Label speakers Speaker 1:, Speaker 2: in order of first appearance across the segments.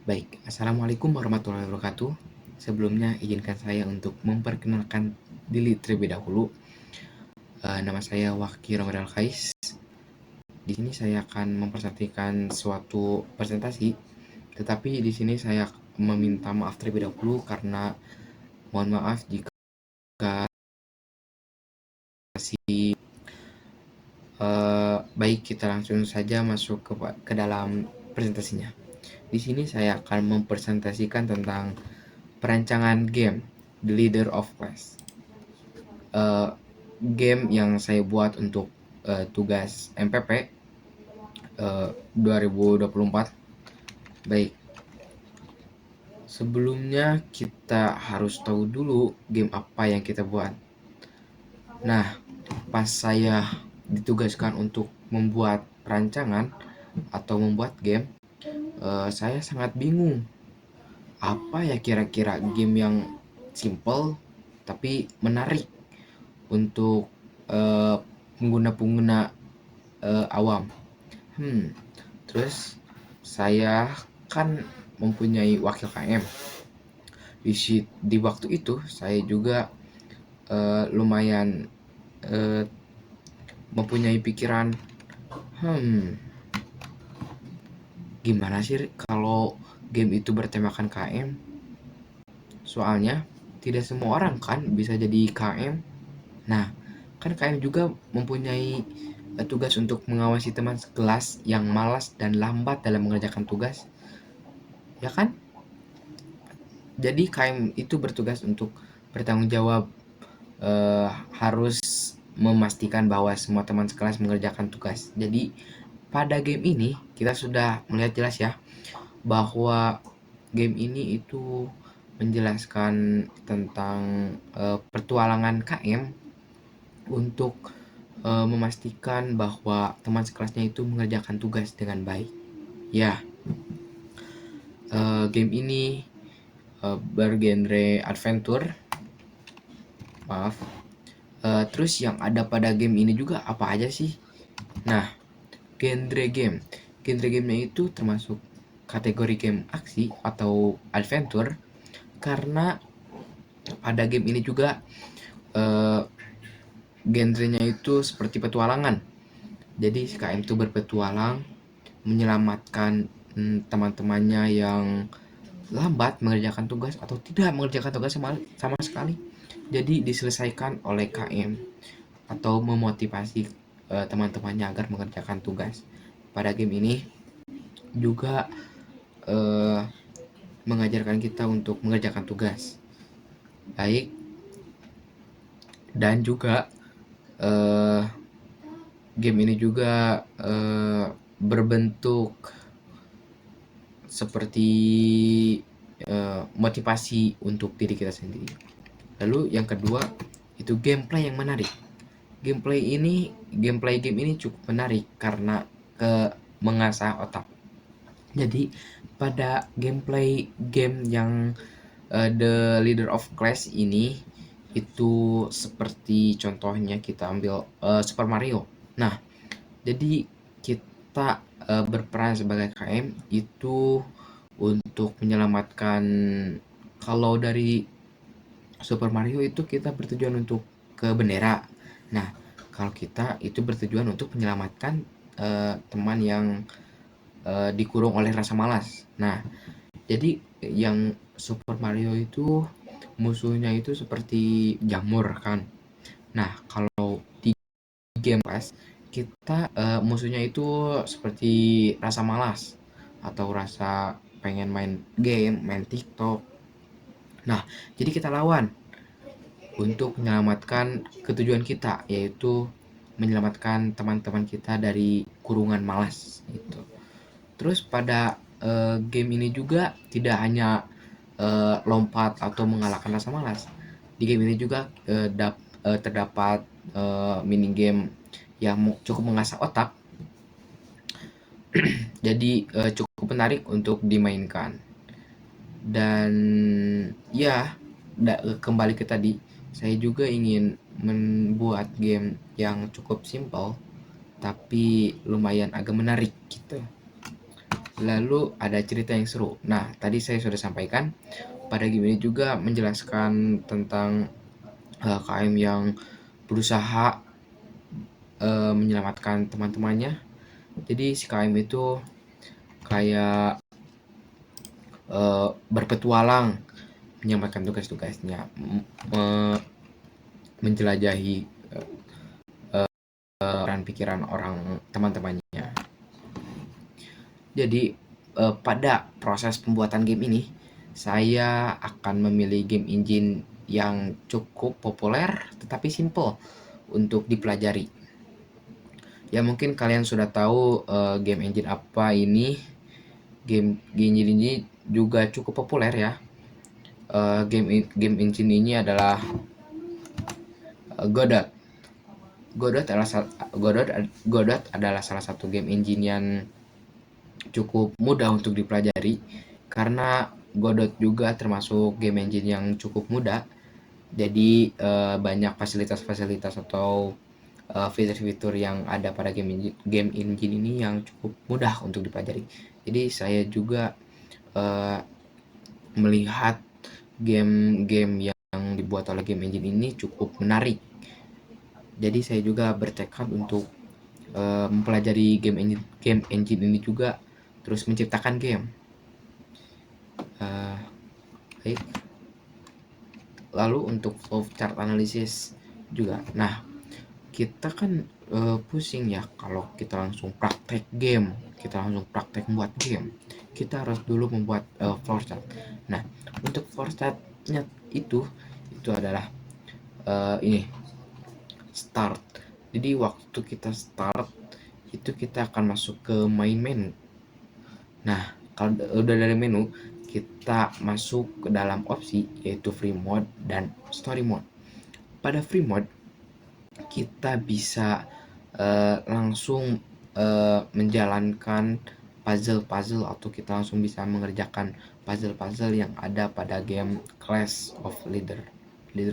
Speaker 1: Baik, Assalamualaikum warahmatullahi wabarakatuh. Sebelumnya izinkan saya untuk memperkenalkan diri terlebih dahulu. Nama saya Waki Ramadan Kais. Di sini saya akan mempresentasikan suatu presentasi, tetapi di sini saya meminta maaf terlebih dahulu karena mohon maaf jika masih baik. Kita langsung saja masuk ke dalam presentasinya. Di sini saya akan mempresentasikan tentang perancangan game The Leader of Class. Game yang saya buat untuk tugas MPP 2024. Baik, sebelumnya kita harus tahu dulu game apa yang kita buat. Nah, pas saya ditugaskan untuk membuat perancangan atau membuat game, saya sangat bingung. Apa ya kira-kira game yang simple tapi menarik untuk pengguna-pengguna awam. Terus saya kan mempunyai wakil KM. Di waktu itu saya juga lumayan mempunyai pikiran, gimana sih kalau game itu bertemakan KM? Soalnya tidak semua orang kan bisa jadi KM. Nah, kan KM juga mempunyai tugas untuk mengawasi teman sekelas yang malas dan lambat dalam mengerjakan tugas, ya kan? Jadi KM itu bertugas untuk bertanggung jawab, harus memastikan bahwa semua teman sekelas mengerjakan tugas. Jadi pada game ini kita sudah melihat jelas ya bahwa game ini itu menjelaskan tentang pertualangan KM untuk memastikan bahwa teman sekelasnya itu mengerjakan tugas dengan baik. Ya, game ini bergenre adventure. Maaf. Terus yang ada pada game ini juga apa aja sih? Nah, genre gamenya itu termasuk kategori game aksi atau adventure karena pada game ini juga genrenya itu seperti petualangan. Jadi si KM itu berpetualang menyelamatkan teman-temannya yang lambat mengerjakan tugas atau tidak mengerjakan tugas sama sekali. Jadi diselesaikan oleh KM atau memotivasi teman-temannya agar mengerjakan tugas. Pada game ini juga mengajarkan kita untuk mengerjakan tugas baik, dan juga game ini juga berbentuk seperti motivasi untuk diri kita sendiri. Lalu yang kedua itu gameplay yang menarik. Gameplay game ini cukup menarik karena mengasah otak. Jadi pada gameplay game yang The Leader of Class ini itu seperti contohnya kita ambil Super Mario. Nah, jadi kita berperan sebagai KM itu untuk menyelamatkan. Kalau dari Super Mario itu kita bertujuan untuk ke bendera. Nah, kalau kita itu bertujuan untuk menyelamatkan teman yang dikurung oleh rasa malas. Nah, jadi yang Super Mario itu musuhnya itu seperti jamur kan. Nah, kalau di game Clash kita musuhnya itu seperti rasa malas atau rasa pengen main game, main TikTok. Nah, jadi kita lawan untuk menyelamatkan ketujuan kita, yaitu menyelamatkan teman-teman kita dari kurungan malas itu. Terus pada game ini juga tidak hanya lompat atau mengalahkan rasa malas. Di game ini juga terdapat mini game yang cukup mengasah otak. Jadi cukup menarik untuk dimainkan. Dan ya, kembali ke tadi, saya juga ingin membuat game yang cukup simpel tapi lumayan agak menarik gitu. lalu ada cerita yang seru. Nah, tadi saya sudah sampaikan pada game ini juga menjelaskan tentang KM yang berusaha menyelamatkan teman-temannya. Jadi si KM itu kayak berpetualang menyelamatkan tugas-tugasnya, menjelajahi pikiran orang teman-temannya. Jadi pada proses pembuatan game ini, saya akan memilih game engine yang cukup populer tetapi simple untuk dipelajari. Ya mungkin kalian sudah tahu game engine apa ini. Game engine ini juga cukup populer ya. Game engine ini adalah Godot. Godot adalah salah satu game engine yang cukup mudah untuk dipelajari karena Godot juga termasuk game engine yang cukup mudah. Jadi banyak fasilitas-fasilitas atau fitur-fitur yang ada pada game engine ini yang cukup mudah untuk dipelajari. Jadi saya juga melihat game-game yang dibuat oleh game engine ini cukup menarik. Jadi saya juga bertekad untuk mempelajari game engine ini juga, terus menciptakan game. Baik. Lalu untuk flow chart analysis juga. Nah, kita kan pusing ya kalau kita langsung praktek game, kita langsung praktek membuat game. Kita harus dulu membuat flow chart. Nah, untuk flow chartnya itu adalah ini start. Jadi waktu kita start itu kita akan masuk ke main menu. Nah, kalau udah dari menu, kita masuk ke dalam opsi yaitu free mode dan story mode. Pada free mode, kita bisa langsung menjalankan puzzle-puzzle atau kita langsung bisa mengerjakan puzzle-puzzle yang ada pada game Clash of Leader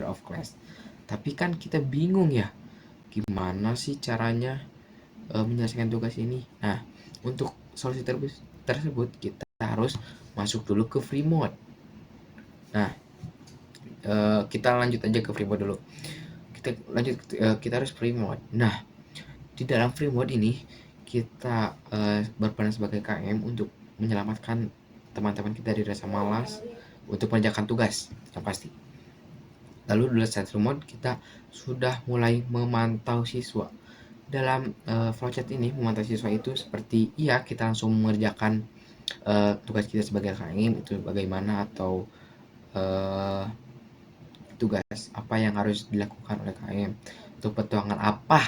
Speaker 1: of Clash. Tapi kan kita bingung ya, gimana sih caranya menyelesaikan tugas ini. Nah, untuk solusi tersebut kita harus masuk dulu ke free mode. Nah, kita lanjut aja ke free mode dulu. Kita harus free mode. Nah, di dalam free mode ini kita berperan sebagai KM untuk menyelamatkan teman-teman kita dari rasa malas untuk mengerjakan tugas yang pasti. Lalu di dalam free mode kita sudah mulai memantau siswa. Dalam flowchart ini memantau siswa itu seperti kita langsung mengerjakan tugas kita sebagai KM itu bagaimana, atau tugas apa yang harus dilakukan oleh KM, untuk petualangan apa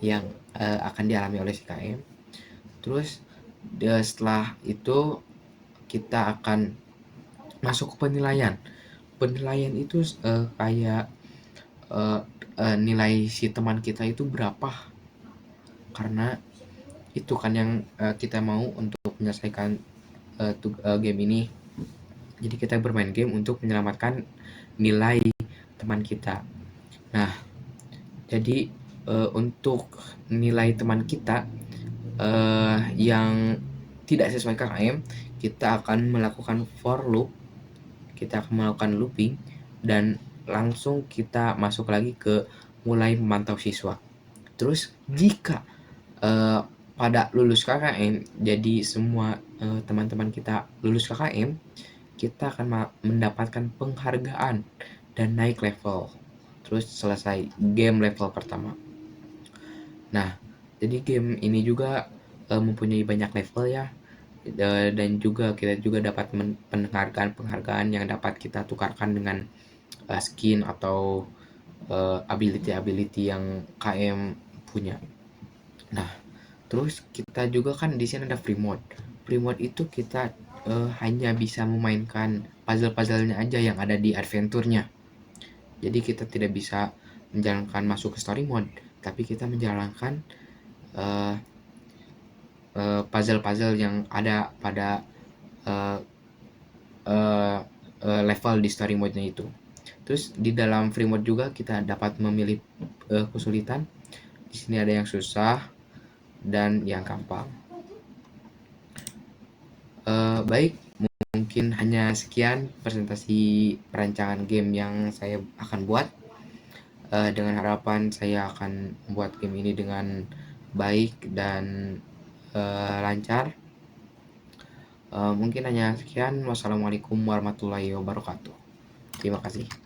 Speaker 1: yang akan dialami oleh si KM. Terus setelah itu kita akan masuk ke penilaian. Penilaian itu kayak nilai si teman kita itu berapa, karena itu kan yang kita mau untuk menyelesaikan game ini. Jadi kita bermain game untuk menyelamatkan nilai teman kita. Nah, jadi untuk nilai teman kita yang tidak sesuai KM, kita akan melakukan for loop, kita akan melakukan looping, dan langsung kita masuk lagi ke mulai memantau siswa. Terus jika pada lulus KKM, jadi semua teman-teman kita lulus KKM, kita akan mendapatkan penghargaan dan naik level. Terus selesai game level pertama. Nah, jadi game ini juga mempunyai banyak level ya, dan juga kita juga dapat penghargaan yang dapat kita tukarkan dengan skin atau ability yang KM punya. Nah, terus kita juga kan di sini ada free mode. Free mode itu kita hanya bisa memainkan puzzle-puzzlenya aja yang ada di adventure-nya. Jadi kita tidak bisa menjalankan masuk ke story mode, tapi kita menjalankan puzzle-puzzle yang ada pada level di story mode-nya itu. Terus di dalam free mode juga kita dapat memilih kesulitan. Di sini ada yang susah dan yang gampang. Baik, mungkin hanya sekian presentasi perancangan game yang saya akan buat. Dengan harapan saya akan membuat game ini dengan baik dan lancar. Mungkin hanya sekian. Wassalamualaikum warahmatullahi wabarakatuh. Terima kasih.